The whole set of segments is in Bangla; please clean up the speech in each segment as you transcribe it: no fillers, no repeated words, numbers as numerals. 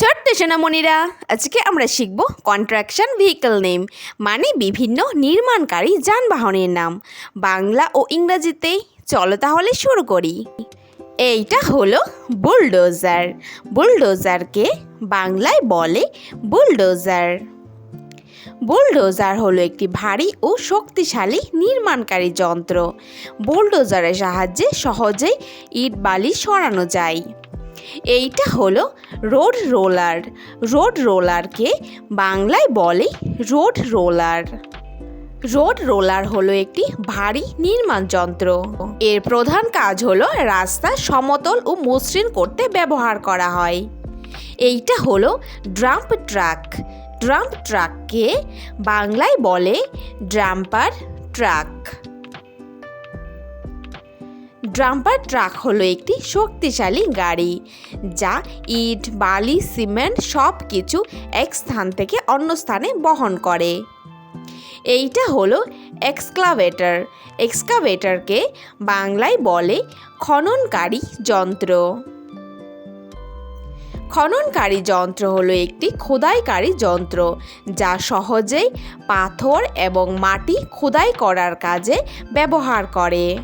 ছোট্ট সোনামণিরা, আজকে আমরা শিখব কন্ট্রাকশন ভেহিকল নেম, মানে বিভিন্ন নির্মাণকারী যানবাহনের নাম, বাংলা ও ইংরাজিতে। চলো তাহলে শুরু করি। এইটা হলো বুলডোজার। বুলডোজারকে বাংলায় বলে বুলডোজার। বুলডোজার হলো একটি ভারী ও শক্তিশালী নির্মাণকারী যন্ত্র। বুলডোজারের সাহায্যে সহজেই ইট বালি সরানো যায়। এইটা হলো রোড রোলার। রোড রোলারকে বাংলায় বলে রোড রোলার। রোড রোলার হলো একটি ভারী নির্মাণ যন্ত্র। এর প্রধান কাজ হলো রাস্তা সমতল ও মসৃণ করতে ব্যবহার করা হয়। এইটা হলো ড্রাম্প ট্রাক। ড্রাম্প ট্রাককে বাংলায় বলে ড্রাম্পার ট্রাক। ড্রাম্পার ট্রাক হলো একটি শক্তিশালী গাড়ি, যা ইট বালি সিমেন্ট সব কিছু এক স্থান থেকে অন্য স্থানে বহন করে। এইটা হলো এক্সকাভেটর। এক্সকাভেটরকে বাংলায় বলে খননকারী যন্ত্র। খননকারী যন্ত্র হলো একটি খোদাইকারী যন্ত্র, যা সহজেই পাথর এবং মাটি খোদাই করার কাজে ব্যবহার করে।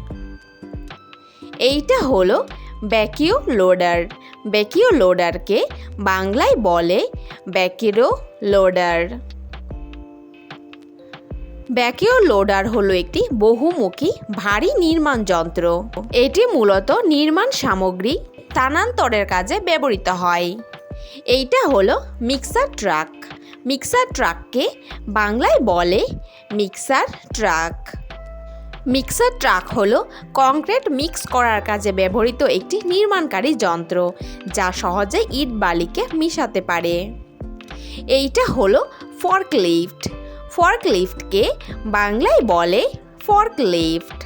এইটা হলো ব্যাকইও লোডার। ব্যাকইও লোডারকে বাংলায় বলে ব্যাকইও লোডার। ব্যাকইও লোডার হলো একটি বহুমুখী ভারী নির্মাণ যন্ত্র। এটি মূলত নির্মাণ সামগ্রী স্থানান্তরের কাজে ব্যবহৃত হয়। এইটা হলো মিক্সার ট্রাক। মিক্সার ট্রাককে বাংলায় বলে মিক্সার ট্রাক। মিক্সার ট্রাক হলো কংক্রিট মিক্স করার কাজে ব্যবহৃত একটি নির্মাণকারী যন্ত্র, যা সহজে ইট বালিকে মিশাতে পারে। এইটা হলো ফর্কলিফট। ফর্কলিফটকে বাংলায় বলে ফর্কলিফট।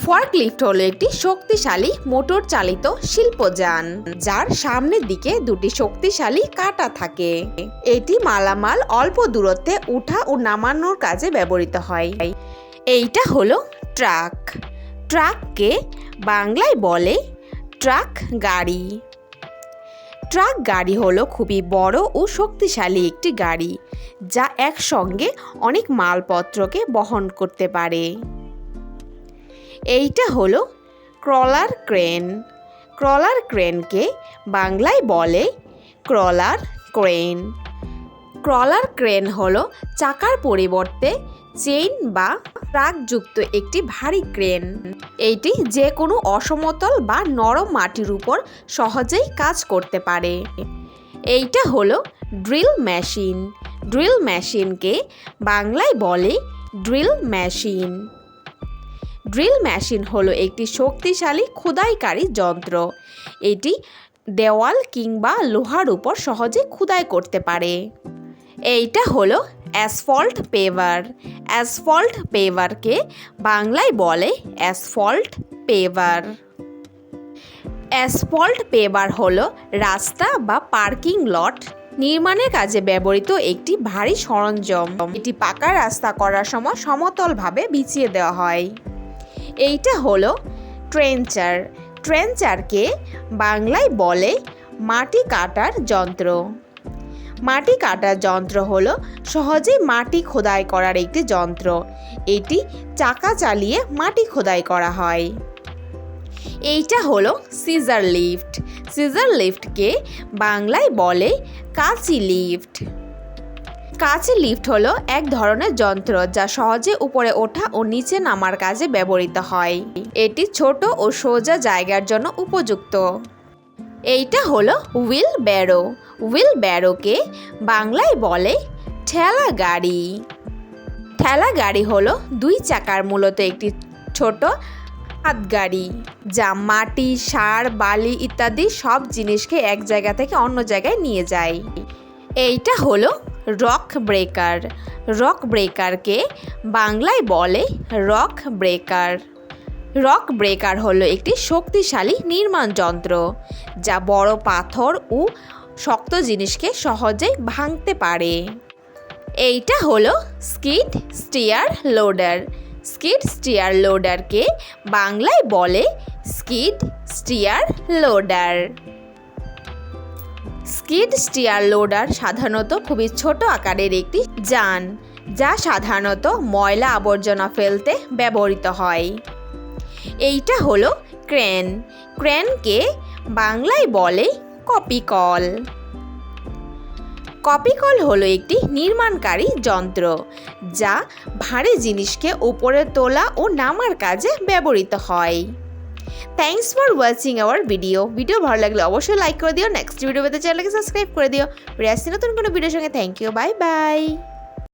ফর্কলিফট হলো একটি শক্তিশালী মোটর চালিত শিল্পযান, যার সামনের দিকে দুটি শক্তিশালী কাঁটা থাকে। এটি মালামাল অল্প দূরত্বে উঠা ও নামানোর কাজে ব্যবহৃত হয়। এইটা হলো ট্রাক। ট্রাককে বাংলায় বলে ট্রাক গাড়ি। ট্রাক গাড়ি হলো খুবই বড় ও শক্তিশালী একটি গাড়ি, যা একসঙ্গে অনেক মালপত্রকে বহন করতে পারে। এইটা হলো ক্রলার ক্রেন। ক্রলার ক্রেনকে বাংলায় বলে ক্রলার ক্রেন। ক্রলার ক্রেন হলো চাকার পরিবর্তে চেইন বা ট্রাকযুক্ত একটি ভারী ক্রেন। এইটি যে কোনো অসমতল বা নরম মাটির উপর সহজেই কাজ করতে পারে। এইটা হলো ড্রিল মেশিন। ড্রিল মেশিনকে বাংলায় বলে ড্রিল মেশিন। ড্রিল মেশিন হলো একটি শক্তিশালী খোদাইকারী যন্ত্র। এটি দেওয়াল কিংবা লোহার উপর সহজে খোদাই করতে পারে। এইটা হলো অ্যাসফল্ট পেভার। অ্যাসফল্ট পেভারকে বাংলায় বলে অ্যাসফল্ট পেভার। অ্যাসফল্ট পেভার হলো রাস্তা বা পার্কিং লট নির্মাণের কাজে ব্যবহৃত একটি ভারী সরঞ্জাম। এটি পাকা রাস্তা করার সময় সমতলভাবে বিছিয়ে দেওয়া হয়। এইটা হলো ট্রেঞ্চার। ট্রেঞ্চারকে বাংলায় বলে মাটি কাটার যন্ত্র। মাটি কাটার যন্ত্র হলো সহজেই মাটি খোদাই করার একটি যন্ত্র। এটি চাকা চালিয়ে মাটি খোদাই করা হয়। এইটা হলো সিজার লিফট। সিজার লিফটকে বাংলায় বলে কাঁচি লিফট। কাঁচি লিফট হলো এক ধরনের যন্ত্র, যা সহজে উপরে ওঠা ও নিচে নামার কাজে ব্যবহৃত হয়। এটি ছোট ও সোজা জায়গার জন্য উপযুক্ত। এইটা হলো হুইল ব্যারো। হুইল ব্যারোকে বাংলায় বলে ঠেলা গাড়ি। ঠেলা গাড়ি হলো দুই চাকার মূলত একটি ছোট হাত গাড়ি, যা মাটি সার বালি ইত্যাদি সব জিনিসকে এক জায়গা থেকে অন্য জায়গায় নিয়ে যায়। এইটা হলো রক ব্রেকার। রক ব্রেকারকে বাংলায় বলে রক ব্রেকার। রক ব্রেকার হলো একটি শক্তিশালী নির্মাণ যন্ত্র, যা বড় পাথর ও শক্ত জিনিসকে সহজেই ভাঙতে পারে। এইটা হলো skid steer loader. Skid steer লোডারকে বাংলায় বলে skid steer loader. Skid steer loader সাধারণত খুবই ছোট আকারের একটি যান, যা সাধারণত ময়লা আবর্জনা ফেলতে ব্যবহৃত হয়। এইটা হলো ক্রেন। ক্রেনকে বাংলায় বলে কপিকল। কপিকল হলো একটি নির্মাণকারী যন্ত্র, যা ভারী জিনিসকে উপরে তোলা ও নামার কাজে ব্যবহৃত হয়। Thanks for watching hour video ভালো লাগলে অবশ্যই লাইক করে দিও। নেক্সট ভিডিও পেতে চ্যানেলকে সাবস্ক্রাইব করে দিও। আসছি নতুন কোনো ভিডিওর সঙ্গে। Thank you, bye by.